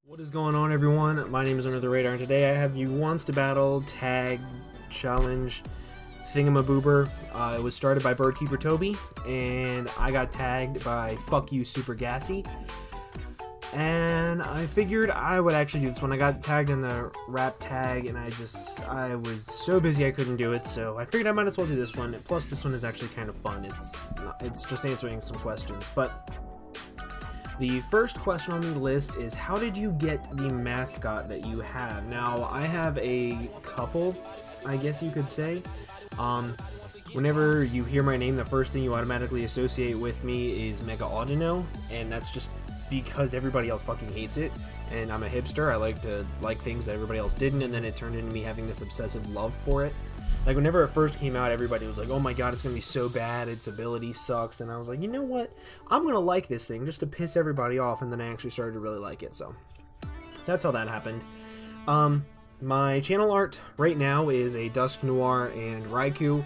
What is going on, everyone? My name is UnderTheRadar, and today I have you Wants to Battle Tag Challenge Thingamaboober. It was started by Birdkeeper Toby, and I got tagged by Fuck You Super Gassy. And I figured I would actually do this one. I got tagged in the rap tag, and I was so busy I couldn't do it, so I figured I might as well do this one. Plus, this one is actually kind of fun. It's just answering some questions, but the first question on the list is, how did you get the mascot that you have? Now, I have a couple, I guess you could say. Whenever you hear my name, the first thing you automatically associate with me is Mega Audino, and that's just because everybody else fucking hates it, and I'm a hipster. I like to like things that everybody else didn't, and then it turned into me having this obsessive love for it. Like, whenever it first came out, everybody was like, oh my god, it's gonna be so bad, its ability sucks, and I was like, you know what, I'm gonna like this thing just to piss everybody off, and then I actually started to really like it, so that's how that happened. My channel art right now is a Dusk Noir and Raikou.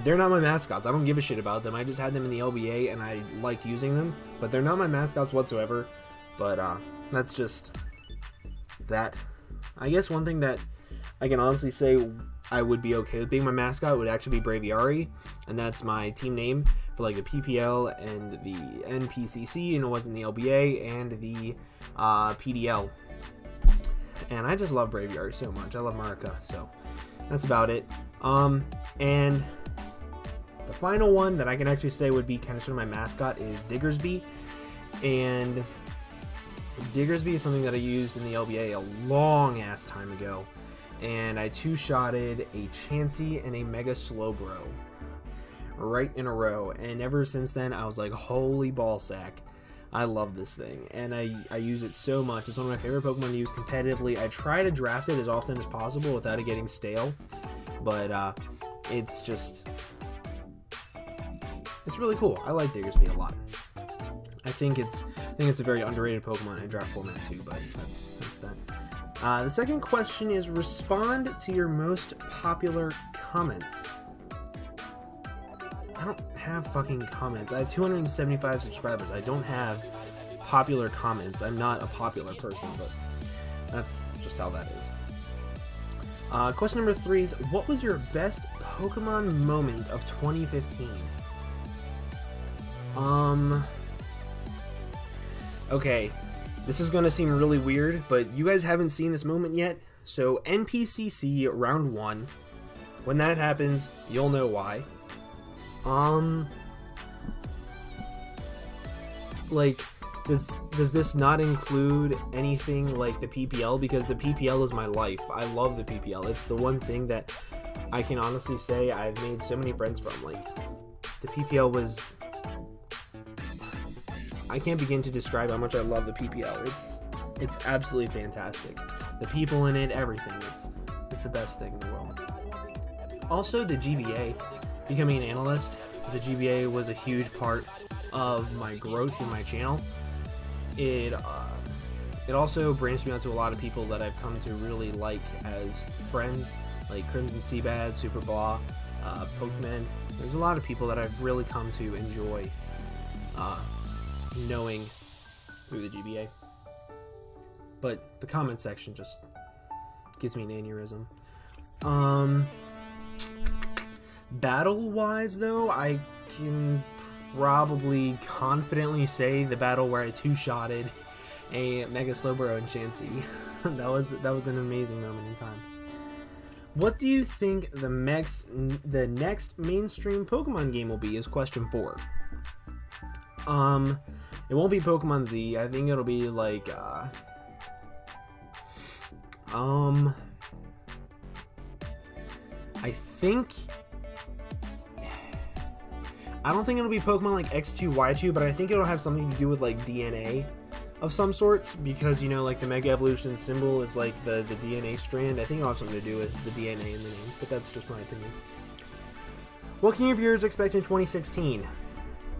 They're not my mascots. I don't give a shit about them. I just had them in the LBA, and I liked using them, but they're not my mascots whatsoever. But that's just that. I guess one thing that I can honestly say I would be okay with being my mascot would actually be Braviary, and that's my team name for like the PPL and the NPCC, and it was in the LBA and the PDL. And I just love Braviary so much. I love Marika, so that's about it. And the final one that I can actually say would be kind of sort of my mascot is Diggersby, and Diggersby is something that I used in the LBA a long ass time ago. And I two-shotted a Chansey and a Mega Slowbro right in a row. And ever since then, I was like, holy ballsack. I love this thing. And I use it so much. It's one of my favorite Pokemon to use competitively. I try to draft it as often as possible without it getting stale. But it's really cool. I like Diggersby a lot. I think it's a very underrated Pokemon in draft format too, but that's that. The second question is, respond to your most popular comments. I don't have fucking comments. I have 275 subscribers. I don't have popular comments. I'm not a popular person, but that's just how that is. Question number 3 is, what was your best Pokemon moment of 2015? Okay. This is going to seem really weird, but you guys haven't seen this moment yet. So NPCC round 1, when that happens, you'll know why. Like, does this not include anything like the PPL? Because the PPL is my life. I love the PPL. It's the one thing that I can honestly say I've made so many friends from. Like, the PPL was... I can't begin to describe how much I love the PPL. It's absolutely fantastic. The people in it, everything. It's the best thing in the world. Also, the GBA, becoming an analyst, the GBA was a huge part of my growth in my channel. It also branched me out to a lot of people that I've come to really like as friends, like Crimson Seabad, Super Blah, Pokemon. There's a lot of people that I've really come to enjoy knowing through the GBA. But the comment section just gives me an aneurysm. Battle-wise, though, I can probably confidently say the battle where I two-shotted a Mega Slowbro and Chansey. that was an amazing moment in time. What do you think the next mainstream Pokemon game will be? Is question 4. It won't be Pokemon Z. I think it'll be like, I don't think it'll be Pokemon like X2, Y2, but I think it'll have something to do with like DNA of some sorts, because, you know, like the Mega Evolution symbol is like the DNA strand. I think it'll have something to do with the DNA in the name, but that's just my opinion. What can your viewers expect in 2016?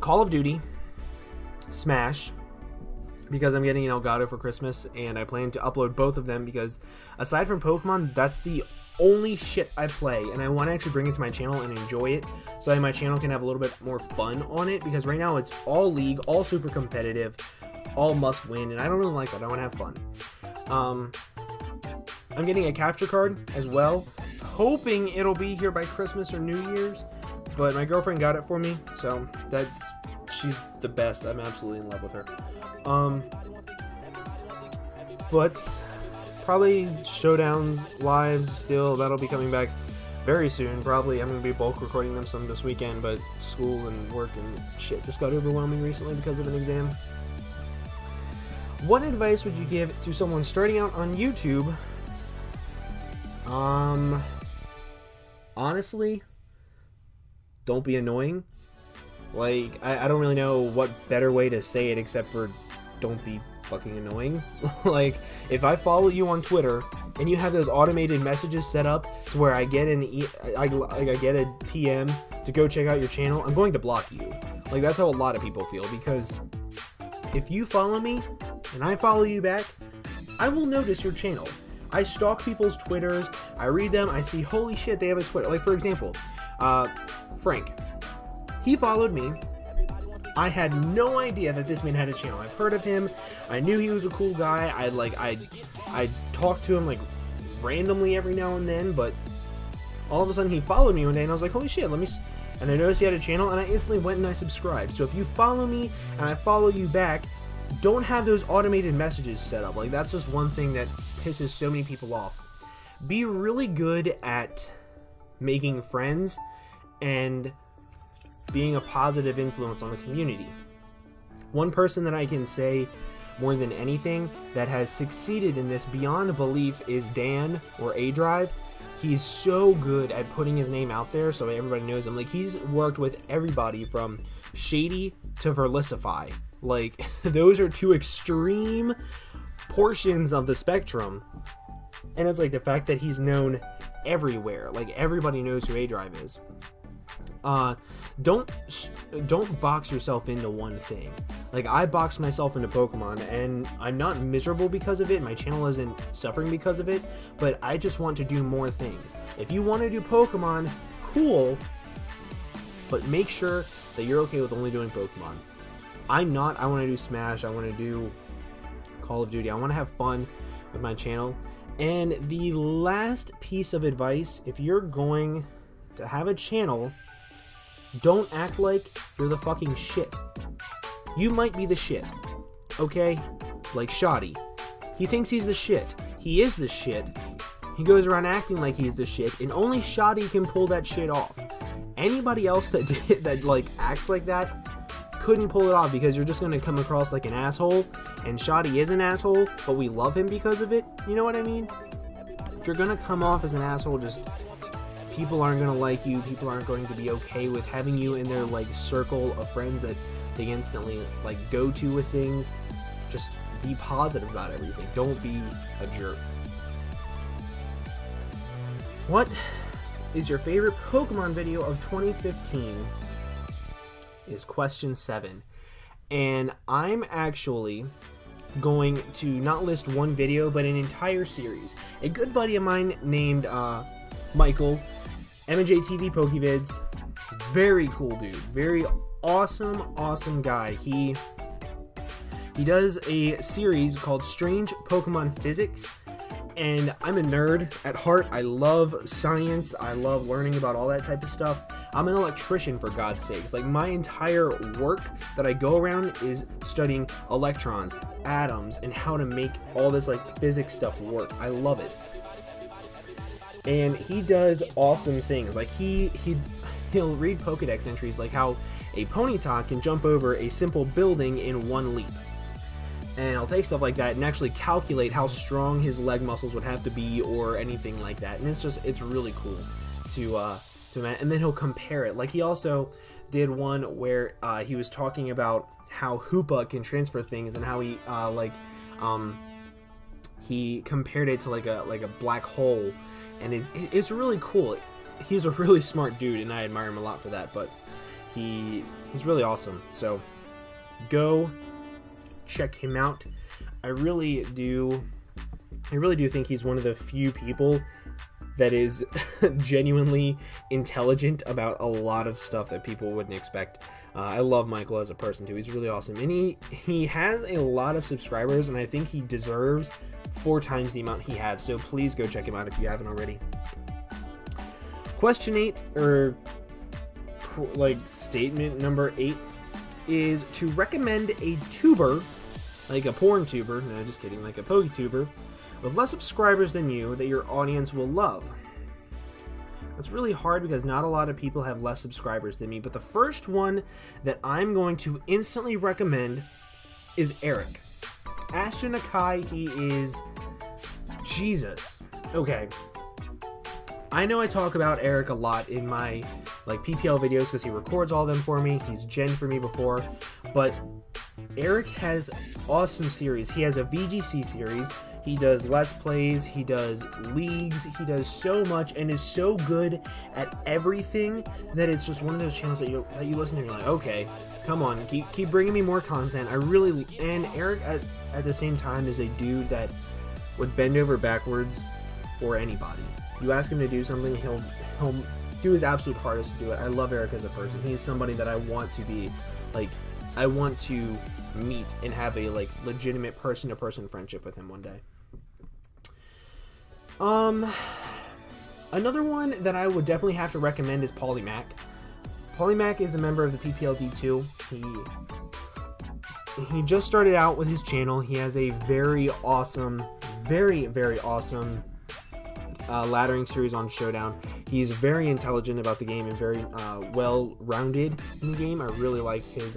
Call of Duty, Smash, because I'm getting an Elgato for Christmas, and I plan to upload both of them, because aside from Pokemon, that's the only shit I play, and I want to actually bring it to my channel and enjoy it, so that my channel can have a little bit more fun on it, because right now it's all League, all super competitive, all must win, and I don't really like that. I want to have fun. I'm getting a capture card as well, hoping it'll be here by Christmas or New Year's, but my girlfriend got it for me, so she's the best. I'm absolutely in love with her. But probably showdowns lives still, that'll be coming back very soon. Probably I'm going to be bulk recording them some this weekend, but school and work and shit just got overwhelming recently because of an exam. What advice would you give to someone starting out on YouTube? Honestly, don't be annoying. Like, I don't really know what better way to say it except for don't be fucking annoying. Like, if I follow you on Twitter and you have those automated messages set up to where I get I get a PM to go check out your channel, I'm going to block you. Like, that's how a lot of people feel, because if you follow me and I follow you back, I will notice your channel. I stalk people's Twitters, I read them, I see, holy shit, they have a Twitter. Like, for example, Frank. He followed me. I had no idea that this man had a channel. I've heard of him. I knew he was a cool guy. I talked to him like randomly every now and then, but all of a sudden he followed me one day and I was like, holy shit, and I noticed he had a channel and I instantly went and I subscribed. So if you follow me and I follow you back, don't have those automated messages set up. Like, that's just one thing that pisses so many people off. Be really good at making friends and being a positive influence on the community. One person that I can say more than anything that has succeeded in this beyond belief is Dan, or A-Drive. He's so good at putting his name out there so everybody knows him. Like, he's worked with everybody from Shady to Verlicify. Like, those are two extreme portions of the spectrum. And it's like the fact that he's known everywhere. Like, everybody knows who A-Drive is. Don't box yourself into one thing. Like, I boxed myself into Pokemon, and I'm not miserable because of it. My channel isn't suffering because of it, but I just want to do more things. If you want to do Pokemon, cool, but make sure that you're okay with only doing Pokemon. I'm not. I want to do Smash. I want to do Call of Duty. I want to have fun with my channel. And the last piece of advice, if you're going to have a channel, don't act like you're the fucking shit. You might be the shit, okay? Like Shoddy. He thinks he's the shit. He is the shit. He goes around acting like he's the shit, and only Shoddy can pull that shit off. Anybody else that like acts like that couldn't pull it off, because you're just gonna come across like an asshole, and Shoddy is an asshole, but we love him because of it. You know what I mean? If you're gonna come off as an asshole, just people aren't going to like you. People aren't going to be okay with having you in their like circle of friends that they instantly like go to with things. Just be positive about everything. Don't be a jerk. What is your favorite Pokemon video of 2015? Is question 7. And I'm actually going to not list one video, but an entire series. A good buddy of mine named Michael, M&J TV Pokevids, very cool dude, very awesome guy. He does a series called Strange Pokemon Physics, and I'm a nerd at heart. I love science. I love learning about all that type of stuff. I'm an electrician, for God's sakes. Like, my entire work that I go around is studying electrons, atoms, and how to make all this like physics stuff work. I love it. And he does awesome things. Like, he'll read Pokedex entries like how a Ponyta can jump over a simple building in one leap. And I'll take stuff like that and actually calculate how strong his leg muscles would have to be or anything like that. And it's really cool to and then he'll compare it. Like, he also did one where he was talking about how Hoopa can transfer things and how he compared it to like a black hole. And it's really cool. He's a really smart dude, and I admire him a lot for that. But he's really awesome. So go check him out. I really do think he's one of the few people that is genuinely intelligent about a lot of stuff that people wouldn't expect. I love Michael as a person too. He's really awesome, and he has a lot of subscribers, and I think he deserves 4 times the amount he has. So please go check him out if you haven't already. Question 8, or like statement number 8, is to recommend a tuber, like a porn tuber, no just kidding, like a PokeTuber, with less subscribers than you that your audience will love. It's really hard because not a lot of people have less subscribers than me, but the first one that I'm going to instantly recommend is Eric. Ashton Akai, he is Jesus. Okay. I know I talk about Eric a lot in my like PPL videos because he records all of them for me. He's gen for me before, but Eric has awesome series. He has a VGC series. He does Let's Plays. He does leagues. He does so much and is so good at everything that it's just one of those channels that you listen to and you're like, okay, come on, keep bringing me more content. And Eric at the same time is a dude that would bend over backwards for anybody. You ask him to do something, he'll do his absolute hardest to do it. I love Eric as a person. He's somebody that I want to be, like, I want to meet and have a, like, legitimate person-to-person friendship with him one day. Another one that I would definitely have to recommend is Polymac. Polymac is a member of the PPLD2. He just started out with his channel. He has a very awesome, very, very awesome laddering series on Showdown. He's very intelligent about the game and very well-rounded in the game. I really like his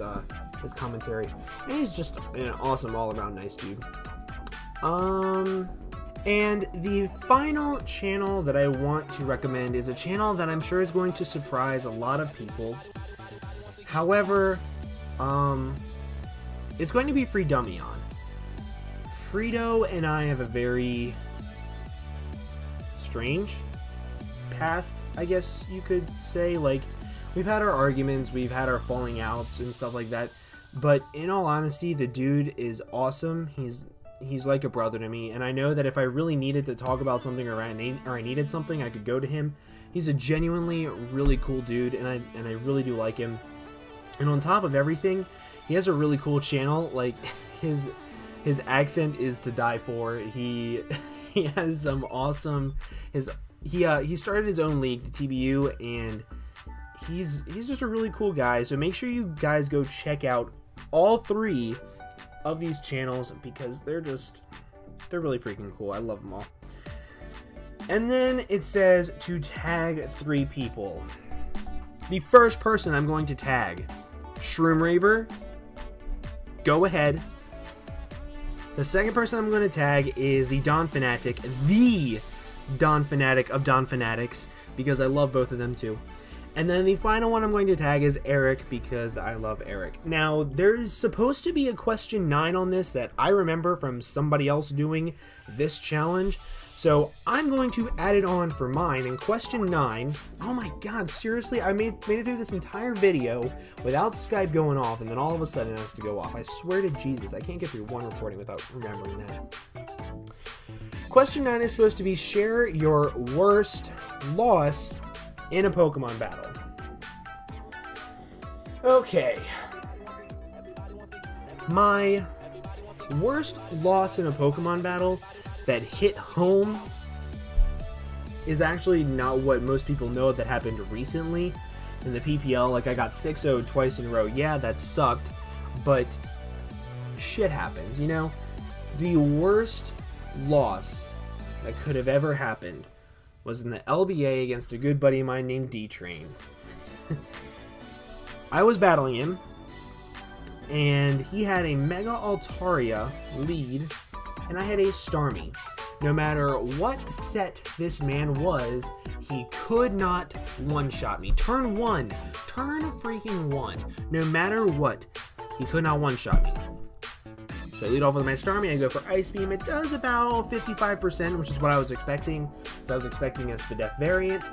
commentary, and he's just an awesome all-around nice dude. And the final channel that I want to recommend is a channel that I'm sure is going to surprise a lot of people. However, it's going to be Free Dummy on. Frito and I have a very strange past, I guess you could say. Like, we've had our arguments, we've had our falling outs and stuff like that, but in all honesty, the dude is awesome. He's like a brother to me, and I know that if I really needed to talk about something or I needed something, I could go to him. He's a genuinely really cool dude, and I really do like him. And on top of everything, he has a really cool channel. Like, his accent is to die for. He has some awesome. He started his own league, the TBU, and he's just a really cool guy. So make sure you guys go check out all 3 of these channels because they're really freaking cool. I love them all. And then it says to tag 3 people. The first person I'm going to tag, Shroom Raver. Go ahead. The second person I'm going to tag is the Don Fanatic, the Don Fanatic of Don Fanatics, because I love both of them too. And then the final one I'm going to tag is Eric, because I love Eric. Now, there's supposed to be a question 9 on this that I remember from somebody else doing this challenge. So I'm going to add it on for mine. And question 9, oh my god, seriously, I made it through this entire video without Skype going off, and then all of a sudden it has to go off. I swear to Jesus, I can't get through one recording without remembering that. Question 9 is supposed to be share your worst loss in a Pokemon battle. Okay. My worst loss in a Pokemon battle that hit home is actually not what most people know that happened recently in the PPL. Like, I got 6-0'd twice in a row. Yeah, that sucked, but shit happens, you know? The worst loss that could have ever happened was in the LBA against a good buddy of mine named D-Train. I was battling him, and he had a Mega Altaria lead, and I had a Starmie. No matter what set this man was, he could not one-shot me. Turn freaking 1. No matter what, he could not one-shot me. So I lead off with my Starmie, I go for Ice Beam. It does about 55%, which is what I was expecting. So I was expecting a Spadef variant.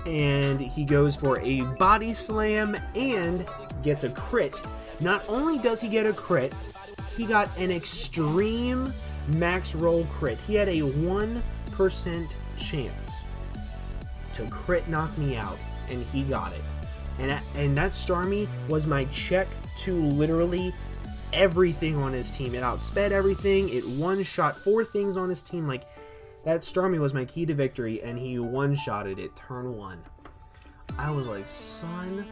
And he goes for a Body Slam and gets a crit. Not only does he get a crit, he got an extreme max roll crit. He had a 1% chance to crit knock me out, and he got it. And that Starmie was my check to literally everything on his team. It outsped everything. It one-shot 4 things on his team. Like, that Starmie was my key to victory, and he one-shotted it turn 1. I was like, son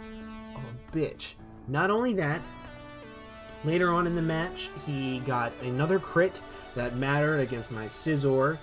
of a bitch. Not only that, later on in the match, he got another crit that mattered against my Scizor,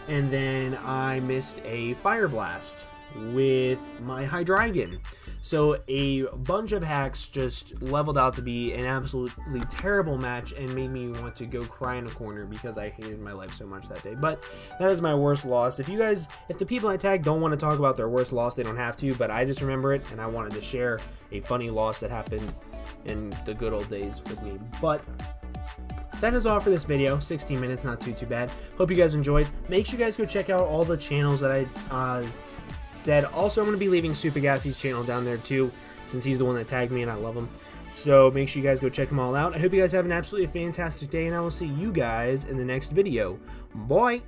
and then I missed a Fire Blast with my Hydreigon. So a bunch of hacks just leveled out to be an absolutely terrible match and made me want to go cry in a corner because I hated my life so much that day. But that is my worst loss. If the people I tag don't want to talk about their worst loss, they don't have to, but I just remember it and I wanted to share a funny loss that happened in the good old days with me. But that is all for this video. 16 minutes, not too bad. Hope you guys enjoyed. Make sure you guys go check out all the channels that I said. Also, I'm going to be leaving Super Gassy's channel down there too, since he's the one that tagged me and I love him. So make sure you guys go check them all out. I hope you guys have an absolutely fantastic day, and I will see you guys in the next video. Bye!